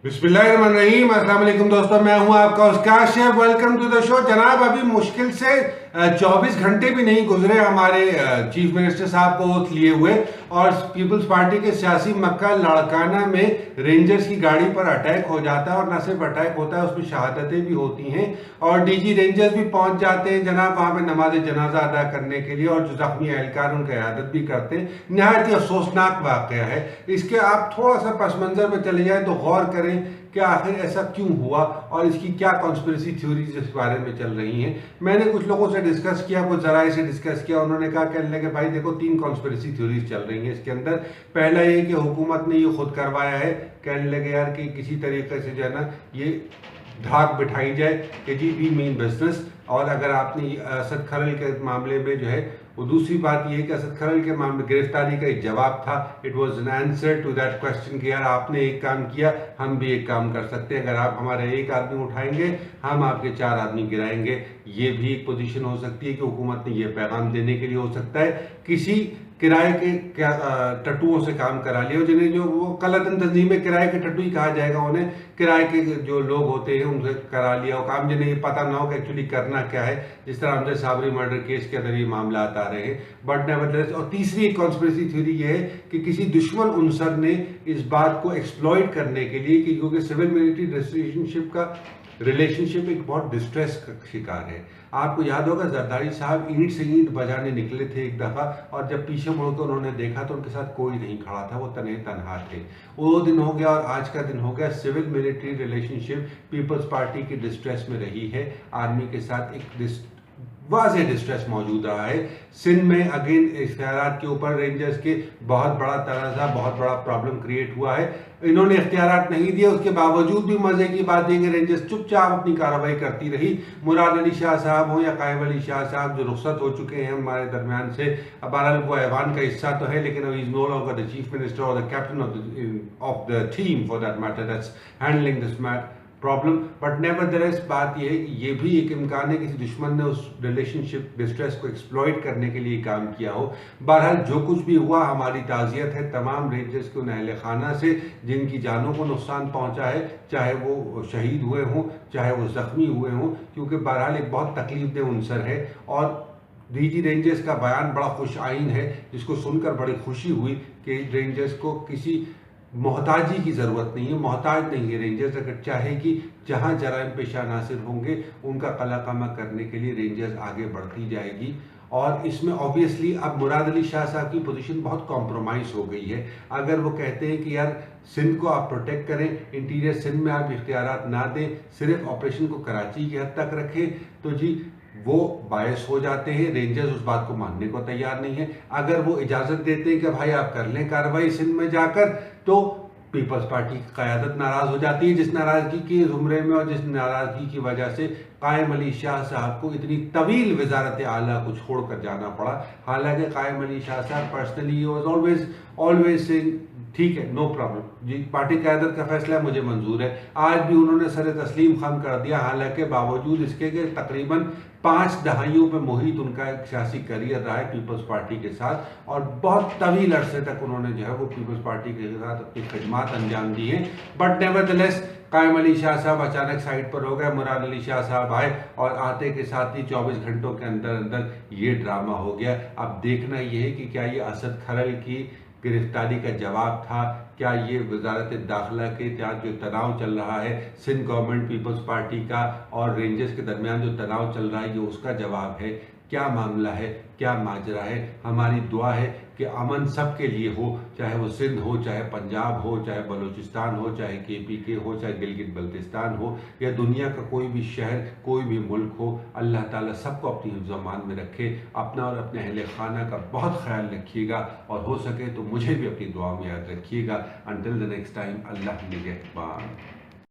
बिस्मिल्लाहिर्रहमानिर्रहीम। अस्सलाम वालेकुम दोस्तों, मैं हूं आपका उसका chef. Welcome to the show. जनाब, अभी मुश्किल से 24 घंटे भी नहीं गुजरे हमारे चीफ मिनिस्टर साहब को ओथ लिए हुए और पीपल्स पार्टी के सियासी मक्का लाड़काना में रेंजर्स की गाड़ी पर अटैक हो जाता है। और न सिर्फ अटैक होता है, उसमें शहादतें भी होती हैं और डीजी रेंजर्स भी पहुंच जाते हैं जनाब वहां पे नमाज जनाजा अदा करने के लिए, और जो जख्मी एहलकार उनका इयादत भी करते हैं। नहायत ही अफसोसनाक वाक़या है। इसके आप थोड़ा सा पस मंजर में चले जाए तो गौर करें कि आखिर ऐसा क्यों हुआ और इसकी क्या कॉन्स्पिरेसी थ्योरीज इस बारे में चल रही हैं। मैंने कुछ लोगों से डिस्कस किया, कुछ जराए से डिस्कस किया। उन्होंने कहा, कहने लगे भाई देखो, 3 कॉन्स्पिरेसी थ्योरीज चल रही हैं इसके अंदर। पहला ये कि हुकूमत ने ये खुद करवाया है। कहने लगे यार कि किसी तरीके से जो है ना ये धाक बिठाई जाए कि जी वी मीन बिजनेस। और अगर आपने असद खरल के मामले में जो है, वो दूसरी बात ये है कि असद खरल के मामले गिरफ्तारी का एक जवाब था। It was an answer to that question कि यार आपने एक काम किया, हम भी एक काम कर सकते हैं। अगर आप हमारे एक आदमी उठाएंगे, हम आपके 4 आदमी गिराएंगे। ये भी एक पोजीशन हो सकती है कि हुकूमत ने ये पैगाम देने के लिए हो सकता है किसी किराए के टट्टुओं से काम करा लिया, जिन्हें जो वो कलतन तंजीमें किराए के टट्टू ही कहा जाएगा उन्हें, किराए के जो लोग होते हैं उनसे करा लिया हो काम, जिन्हें ये पता ना हो कि एक्चुअली करना क्या है। जिस तरह हमसे साबरी मर्डर केस के अंदर ये मामला आ रहे हैं। बट नेवरदलेस, और तीसरी एक कॉन्स्पिरेसी थ्योरी ये है कि किसी दुश्मन उनसर ने इस बात को एक्सप्लॉइट करने के लिए, कि क्योंकि सिविल मिलिट्री रिलेशनशिप एक बहुत डिस्ट्रेस का शिकार है। आपको याद होगा जरदारी साहब ईंट से ईंट बजाने निकले थे एक दफ़ा, और जब पीछे मुड़ कर उन्होंने देखा तो उनके साथ कोई नहीं खड़ा था, वो तन्हे तनहा थे। वो दिन हो गया और आज का दिन हो गया। Civil military relationship people's party की डिस्ट्रेस में रही है। आर्मी के साथ एक वाज़ेह डिस्ट्रेस मौजूद रहा है। सिंध में अगेन इख्तियारात के ऊपर रेंजर्स के बहुत बड़ा तनाज़ा, बहुत बड़ा प्रॉब्लम क्रिएट हुआ है। इन्होंने इख्तियारात नहीं दिए, उसके बावजूद भी मजे की बात है कि रेंजर्स चुपचाप अपनी कार्रवाई करती रही। मुराद अली शाह साहब हो या कायम अली शाह साहब, जो रुखसत हो चुके हैं हमारे दरमियान से, अब बहरहाल वो ऐवान का हिस्सा तो है, लेकिन he is no longer the chief minister और the captain of the team for that matter that's handling this problem. But nevertheless बात यह है कि ये भी एक इम्कान है किसी दुश्मन ने उस रिलेशनशिप डिस्ट्रेस को एक्सप्लॉइट करने के लिए काम किया हो। बहरहाल जो कुछ भी हुआ, हमारी ताज़ियत है तमाम रेंजर्स के उन अहले खाना से जिनकी जानों को नुकसान पहुंचा है, चाहे वो शहीद हुए हों, चाहे वो ज़ख्मी हुए हों, क्योंकि बहरहाल एक बहुत तकलीफ दे उनसर है। और डीजी रेंजर्स का बयान बड़ा खुश आइन है, जिसको सुनकर बड़ी खुशी हुई कि रेंजर्स को किसी मोहताजी की ज़रूरत नहीं है। मोहताज नहीं है रेंजर्स। अगर चाहे कि जहां जराइम पेशा नासिर होंगे उनका कलाकमा करने के लिए रेंजर्स आगे बढ़ती जाएगी। और इसमें ऑब्वियसली अब मुराद अली शाह साहब की पोजीशन बहुत कॉम्प्रोमाइज़ हो गई है। अगर वो कहते हैं कि यार सिंध को आप प्रोटेक्ट करें, इंटीरियर सिंध में आप इख्तियारात ना दें, सिर्फ ऑपरेशन को कराची की हद तक रखें, तो जी वो बायस हो जाते हैं। रेंजर्स उस बात को मानने को तैयार नहीं है। अगर वो इजाज़त देते हैं कि भाई आप कर लें कार्रवाई सिंध में जाकर, तो पीपल्स पार्टी की क़यादत नाराज़ हो जाती है, जिस नाराज़गी के ज़ुमरे में और जिस नाराज़गी की वजह से कायम अली शाह साहब को इतनी तवील वजारत आला को छोड़ कर जाना पड़ा। हालांकि कायम अली शाह साहब पर्सनली वॉज ऑलवेज सेइंग ठीक है, नो प्रॉब्लम जी, पार्टी क़यादत का फैसला मुझे मंजूर है। आज भी उन्होंने सर तस्लीम खम कर दिया, हालांकि बावजूद इसके कि तकरीबन 5 दहाइयों पे मुहित उनका एक सियासी करियर रहा है पीपल्स पार्टी के साथ, और बहुत तवील अरसे तक उन्होंने जो है वो पीपल्स पार्टी के साथ अपनी खिदमात अंजाम दी हैं। बट नेवरदलेस कायम अली शाह साहब अचानक साइड पर हो गए, मुराद अली शाह साहब आए और आते के साथ ही 24 घंटों के अंदर अंदर ये ड्रामा हो गया। अब देखना ये है कि क्या ये असद खरल की गिरफ्तारी का जवाब था, क्या ये वजारत दाखिला के तहत जो तनाव चल रहा है सिंध गवर्नमेंट पीपल्स पार्टी का और रेंजर्स के दरमियान जो तनाव चल रहा है, ये उसका जवाब है। क्या मामला है, क्या माजरा है। हमारी दुआ है कि अमन सब के लिए हो, चाहे वो सिंध हो, चाहे पंजाब हो, चाहे बलूचिस्तान हो, चाहे KPK हो, चाहे गिलगित बल्तिस्तान हो, या दुनिया का कोई भी शहर, कोई भी मुल्क हो। अल्लाह ताला सबको अपनी हिफ्ज़-ओ-अमान में रखे। अपना और अपने अहले खाना का बहुत ख्याल रखिएगा, और हो सके तो मुझे भी अपनी दुआ में याद रखिएगा। अंटिल द नेक्स्ट टाइम, अल्लाह निगहबान।